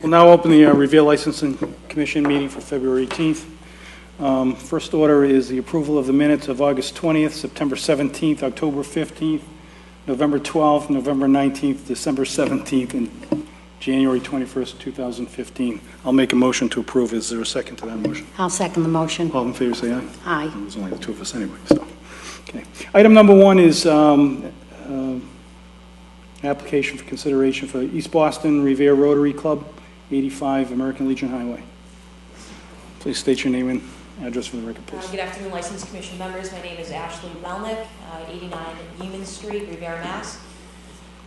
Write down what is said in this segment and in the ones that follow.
We'll now open the Revere Licensing Commission meeting for February 18th. First order is the approval of the minutes of August 20th, September 17th, October 15th, November 12th, November 19th, December 17th, and January 21st, 2015. I'll make a motion to approve. Is there a second to that motion? I'll second the motion. All in favor, say aye. Aye. There's only the two of us anyway, so. Okay. Item number one is application for consideration for East Boston Revere Rotary Club, 85 American Legion Highway. Please state your name and address for the record, please. Good afternoon, License Commission members. My name is Ashley Melnick, 89 Yeaman Street, Revere, Mass.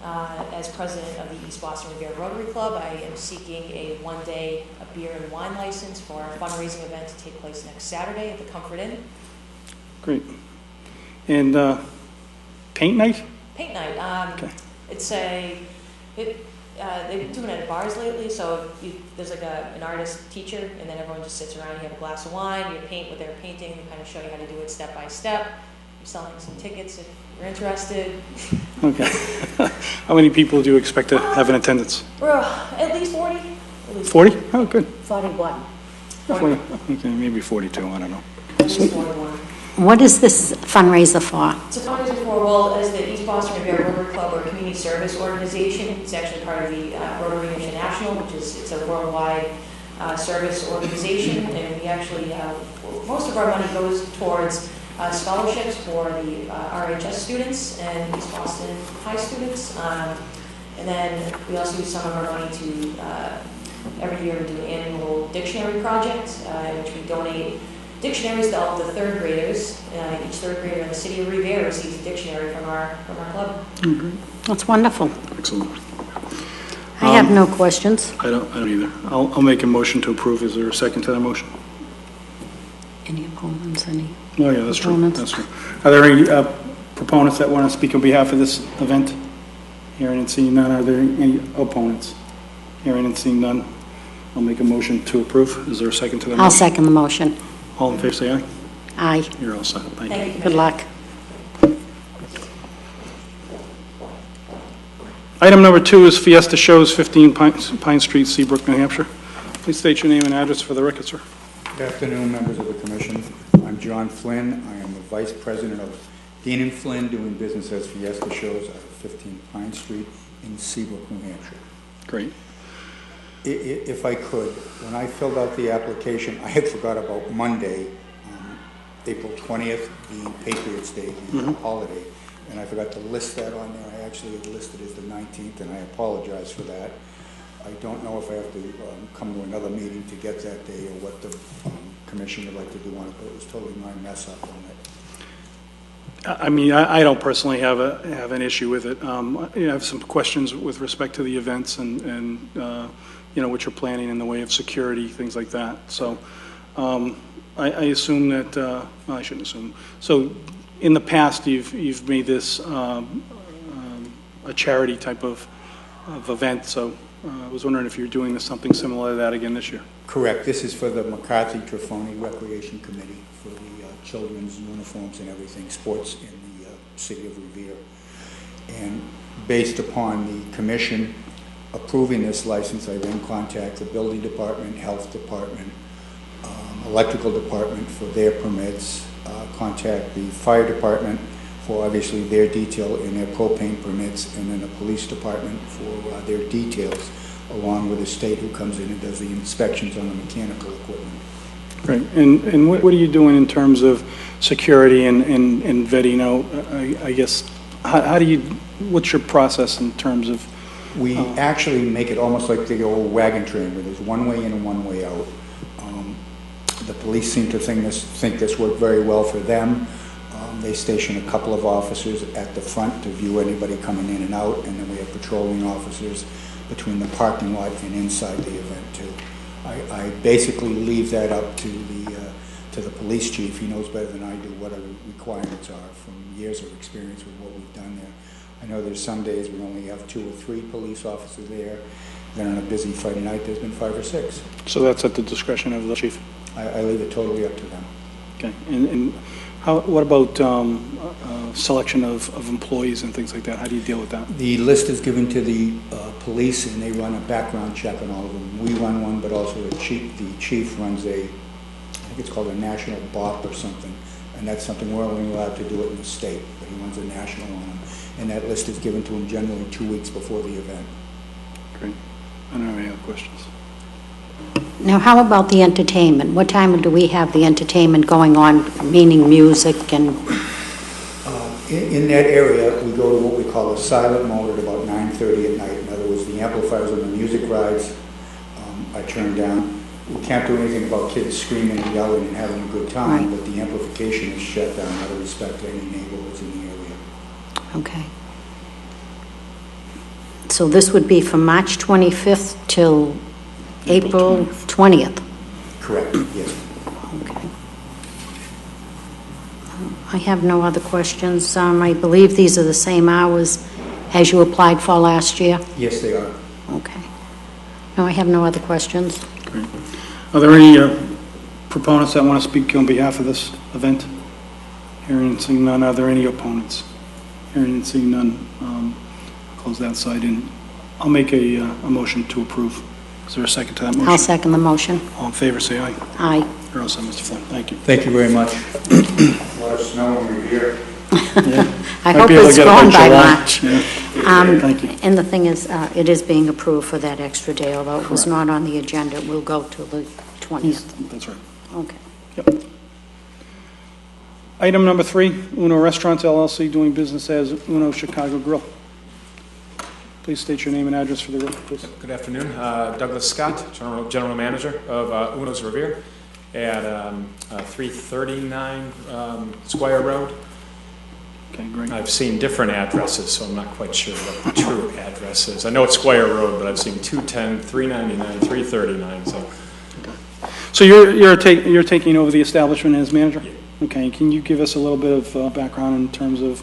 As president of the East Boston Revere Rotary Club, I am seeking a one-day beer and wine license for a fundraising event to take place next Saturday at the Comfort Inn. Great. And paint night? Paint night. Okay. They've been doing it at bars lately, so there's like an artist teacher, and then everyone just sits around, you have a glass of wine, you paint what they're painting, they kind of show you how to do it step by step. You're selling some tickets if you're interested. Okay. How many people do you expect to have in attendance? At least 40. 40? Oh, good. 41. 40. Okay, maybe 42, I don't know. At least 41. What is this fundraiser for? It's a fundraiser for, well, as the East Boston Revere Rotary Club or community service organization. It's actually part of the Rotary International, which is it's a worldwide service organization, and we actually most of our money goes towards scholarships for the RHS students and East Boston High students, and then we also use some of our money to every year we do an annual dictionary project in which we donate dictionaries to all the third graders. Each third grader in the city of Revere receives a dictionary from our club. Mm-hmm. That's wonderful. Excellent. I have no questions. I don't either. I'll make a motion to approve. Is there a second to that motion? Any opponents? Any? Oh, yeah, that's true. Proponents? That's true. Are there any proponents that want to speak on behalf of this event? Hearing and seeing none. Are there any opponents? Hearing and seeing none. I'll make a motion to approve. Is there a second to that motion? I'll second the motion. All in favor, say aye. Aye. You're all set. Thank you. Thank you. Good luck. Item number two is Fiesta Shows, 15 Pine Street, Seabrook, New Hampshire. Please state your name and address for the record, sir. Good afternoon, members of the Commission. I'm John Flynn. I am the Vice President of Dean & Flynn, doing business as Fiesta Shows at 15 Pine Street in Seabrook, New Hampshire. Great. If I could, when I filled out the application, I had forgot about Monday, April 20th, the Patriots Day, the holiday, and I forgot to list that on there. I actually had listed as the 19th, and I apologize for that. I don't know if I have to come to another meeting to get that day or what the Commission would like to do on it, but it was totally my mess up on it. I mean, I don't personally have an issue with it. I have some questions with respect to the events and what you're planning in the way of security, things like that. So I assume that, I shouldn't assume. So in the past, you've made this a charity type of event. So I was wondering if you're doing something similar to that again this year. Correct. This is for the McCarthy Trafoni Recreation Committee for the children's uniforms and everything, sports in the city of Revere. And based upon the Commission approving this license, I then contact the building department, health department, electrical department for their permits, contact the fire department for obviously their detail and their propane permits, and then the police department for their details, along with the state who comes in and does the inspections on the mechanical equipment. Right. And what are you doing in terms of security and vetting out? I guess, how do you, what's your process in terms of? We actually make it almost like the old wagon train, where there's one way in and one way out. The police seem to think this worked very well for them. They station a couple of officers at the front to view anybody coming in and out, and then we have patrolling officers between the parking lot and inside the event too. I basically leave that up to the police chief. He knows better than I do what our requirements are from years of experience with what we've done there. I know there's some days we only have 2 or 3 police officers there. Then on a busy Friday night, there's been 5 or 6. So that's at the discretion of the chief? I leave it totally up to them. Okay. And What about selection of employees and things like that? How do you deal with that? The list is given to the police, and they run a background check on all of them. We run one, but also the chief runs I think it's called a national BOP or something, and that's something we're only allowed to do it in the state, but he runs a national on them. And that list is given to him generally 2 weeks before the event. Great. I don't have any other questions. Now, how about the entertainment? What time do we have the entertainment going on, meaning music and, In that area, we go to what we call a silent mode at about 9:30 at night. In other words, the amplifiers on the music rides are turned down. We can't do anything about kids screaming and yelling and having a good time, Right. but the amplification is shut down out of respect to any neighborhoods in the area. okay. So this would be from March 25th till April 20th? Correct, yes. Okay. I have no other questions. I believe these are the same hours as you applied for last year? Yes, they are. Okay. No, I have no other questions. Great. Are there any proponents that want to speak on behalf of this event? Hearing and seeing none, are there any opponents? Hearing and seeing none, close that side in. I'll make a motion to approve. Is there a second to that motion? I'll second the motion. All in favor, say aye. Aye. You're all set, Mr. Flynn. Thank you. Thank you very much. Let us know when you're here. I Might hope be able to it's get a gone picture by of that. March. Yeah. Thank you. And the thing is, it is being approved for that extra day, although it was Correct. not on the agenda. It will go to the 20th. That's right. Okay. Yep. Item number 3, Uno Restaurants LLC doing business as Uno Chicago Grill. Please state your name and address for the record, please. Good afternoon. Douglas Scott, General Manager of Uno's Revere at 339 Squire Road. Okay, great. I've seen different addresses, so I'm not quite sure what the true address is. I know it's Squire Road, but I've seen 210, 399, 339, so. So you're taking over the establishment as manager? Okay, can you give us a little bit of background in terms of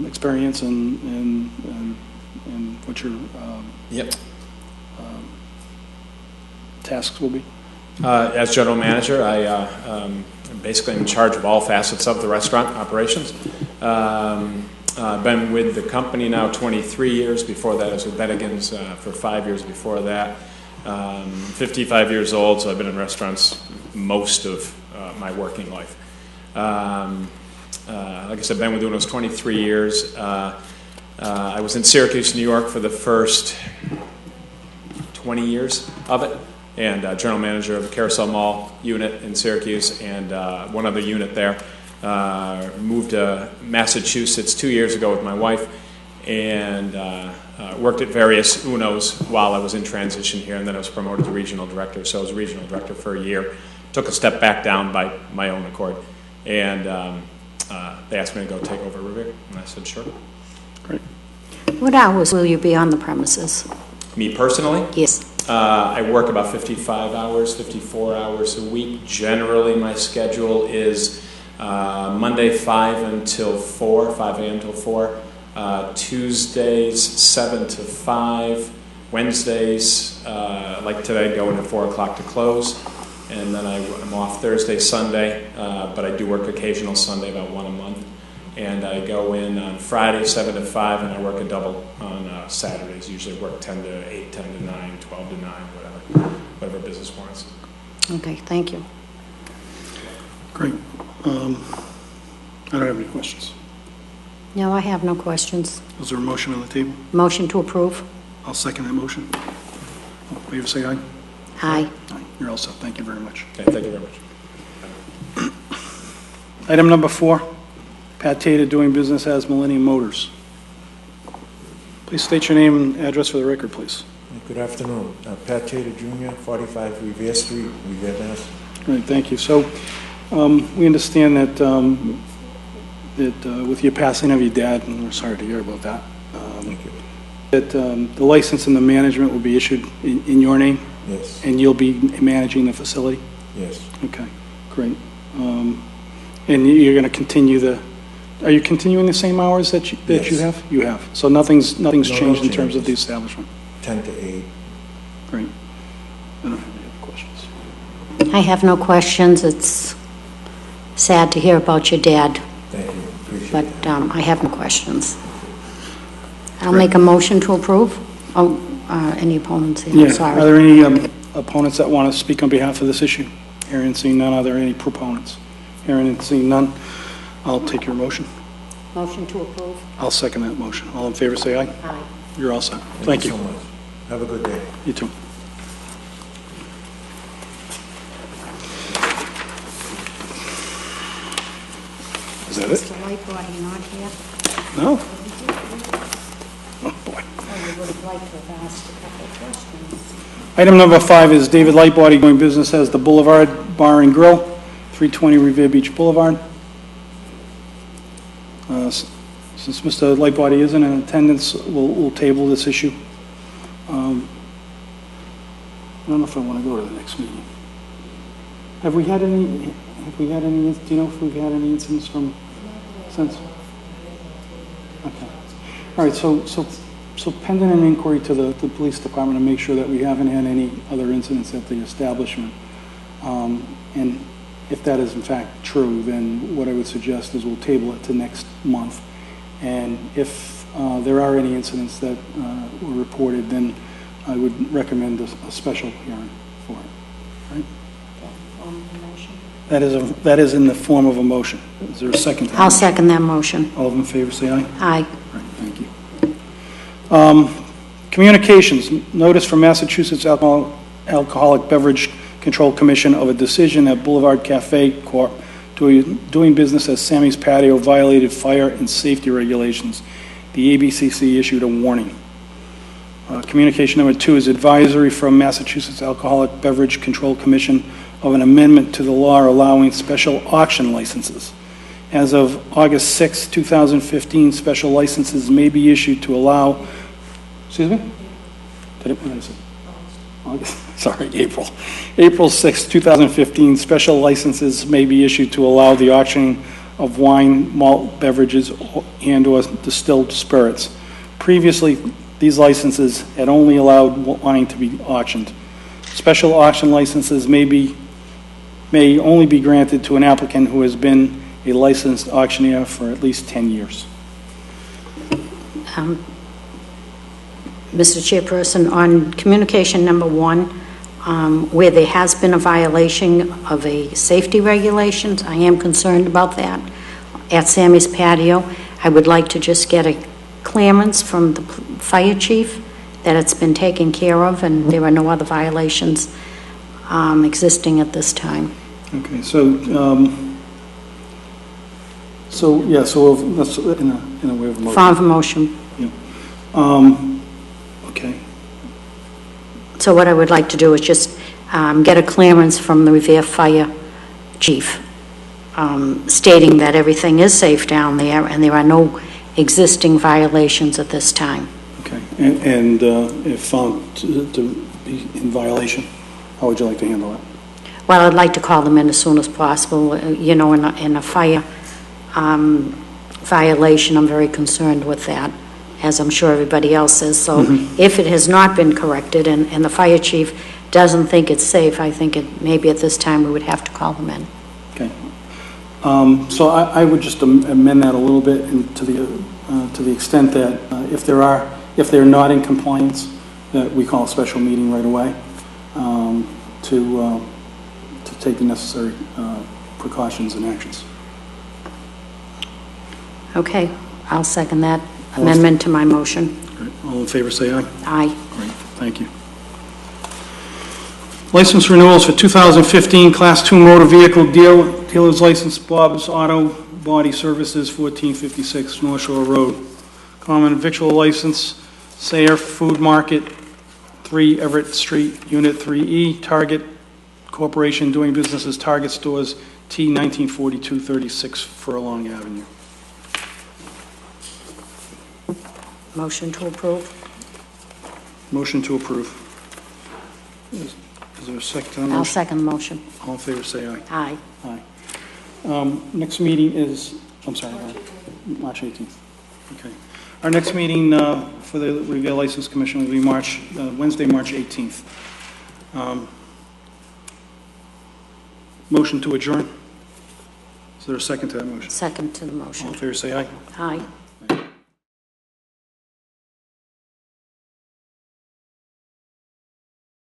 experience and what your Yep. tasks will be? As General Manager, I basically am in charge of all facets of the restaurant operations. I've been with the company now 23 years. Before that, I was with Bennigan's for 5 years before that. 55 years old, so I've been in restaurants most of my working life. Like I said, been with Uno's 23 years. I was in Syracuse, New York for the first 20 years of it, and general manager of the Carousel Mall unit in Syracuse and one other unit there. Moved to Massachusetts 2 years ago with my wife, and worked at various Unos while I was in transition here, and then I was promoted to regional director. So I was regional director for a year. Took a step back down by my own accord, and they asked me to go take over Revere, and I said sure. Great. What hours will you be on the premises? Me personally, Yes. I work about 55 hours, 54 hours a week. Generally, my schedule is Monday 5 until 4, 5 a.m. till 4. Tuesdays 7 to 5. Wednesdays, like today, going at 4 o'clock to close. And then I'm off Thursday, Sunday, but I do work occasional Sunday, about one a month. And I go in on Friday, 7 to 5, and I work a double on Saturdays. Usually work 10 to 8, 10 to 9, 12 to 9, whatever business warrants. Okay, thank you. Great. I don't have any questions. No, I have no questions. Is there a motion on the table? Motion to approve? I'll second that motion. All in favor, say aye. Aye. Aye. You're all set. Thank you very much. Okay, thank you very much. Item number 4, Pat Tater doing business as Millennium Motors. Please state your name and address for the record, please. Good afternoon. Pat Tater Jr., 45 Revere Street, Revere, Mass. Great, thank you. So we understand that with your passing of your dad, and we're sorry to hear about that, Thank you. that the license and the management will be issued in your name, Yes, and you'll be managing the facility? yes. Okay, great. And you're going to continue are you continuing the same hours that you Yes. have? You have. So nothing's No changed in terms of the changes. establishment? 10 to 8. Great. I don't have any other questions. I have no questions. It's sad to hear about your dad, Thank you, appreciate but it. I have no questions. I'll make a motion to approve. Oh, any opponents here? Yeah, are Sorry. there any opponents that want to speak on behalf of this issue? Hearing and seeing none, are there any proponents? Hearing and seeing none, I'll take your motion. Motion to approve? I'll second that motion. All in favor, say aye. Aye. You're all set. Thank you. so much. Have a good day. You too. Is that it? Mr. Lightbody not here? No? Oh, boy. Oh, we would have liked to have asked a couple of questions. Item number 5 is David Lightbody doing business as the Boulevard Bar and Grill, 320 Revere Beach Boulevard. Since Mr. Lightbody isn't in attendance, we'll table this issue. I don't know if I want to go to the next meeting. Have we had any, do you know if we've had any incidents from since? Okay. All right, so pending an inquiry to the police department to make sure that we haven't had any other incidents at the establishment. And if that is in fact true, then what I would suggest is we'll table it to next month. And if there are any incidents that were reported, then I would recommend a special hearing for it. Right? That is in the form of a motion. Is there a second? to that I'll motion? second that motion. All in favor, say aye. Aye. Right, thank you. Communications, notice from Massachusetts Alcoholic Beverage Control Commission of a decision at Boulevard Cafe Corp. doing business as Sammy's Patio violated fire and safety regulations. The ABCC issued a warning. Communication number 2 is advisory from Massachusetts Alcoholic Beverage Control Commission of an amendment to the law allowing special auction licenses. As of August 6, 2015, special licenses may be issued to allow, excuse me? What did I say? August, sorry, April. April 6, 2015, special licenses may be issued to allow the auctioning of wine, malt beverages, and/or distilled spirits. Previously, these licenses had only allowed wine to be auctioned. Special auction licenses may only be granted to an applicant who has been a licensed auctioneer for at least 10 years. Mr. Chairperson, on communication number 1, where there has been a violation of a safety regulations, I am concerned about that. At Sammy's Patio, I would like to just get a clearance from the fire chief that it's been taken care of and there are no other violations existing at this time. Okay, so that's in a way of a motion. Form of a motion. Okay, So what I would like to do is just get a clearance from the Revere Fire Chief stating that everything is safe down there and there are no existing violations at this time. okay. And if found to be in violation, how would you like to handle it? Well, I'd like to call them in as soon as possible. You know, in a fire violation, I'm very concerned with that, as I'm sure everybody else is. So if it has not been corrected and the fire chief doesn't think it's safe, I think maybe at this time we would have to call them in. Okay. So I would just amend that a little bit and to the extent that if they're not in compliance, that we call a special meeting right away to take the necessary precautions and actions. Okay, I'll second that amendment to my motion. Great. All in favor, say aye. Aye. Great, thank you. License renewals for 2015 Class 2 motor vehicle dealer's license, Bob's Auto Body Services, 1456 North Shore Road. Common victual license, Sayre Food Market, 3 Everett Street, Unit 3E, Target Corporation doing business as Target Stores, T 1942 36 Furlong Avenue. Motion to approve. Motion to approve. Is there a second to the motion? I'll second the motion. All in favor, say aye. Aye. Aye. Next meeting is, I'm sorry, March 18th. Okay. Our next meeting for the Revere License Commission will be Wednesday, March 18th. Motion to adjourn? Is there a second to that motion? Second to the All in motion. favor, say aye. Aye.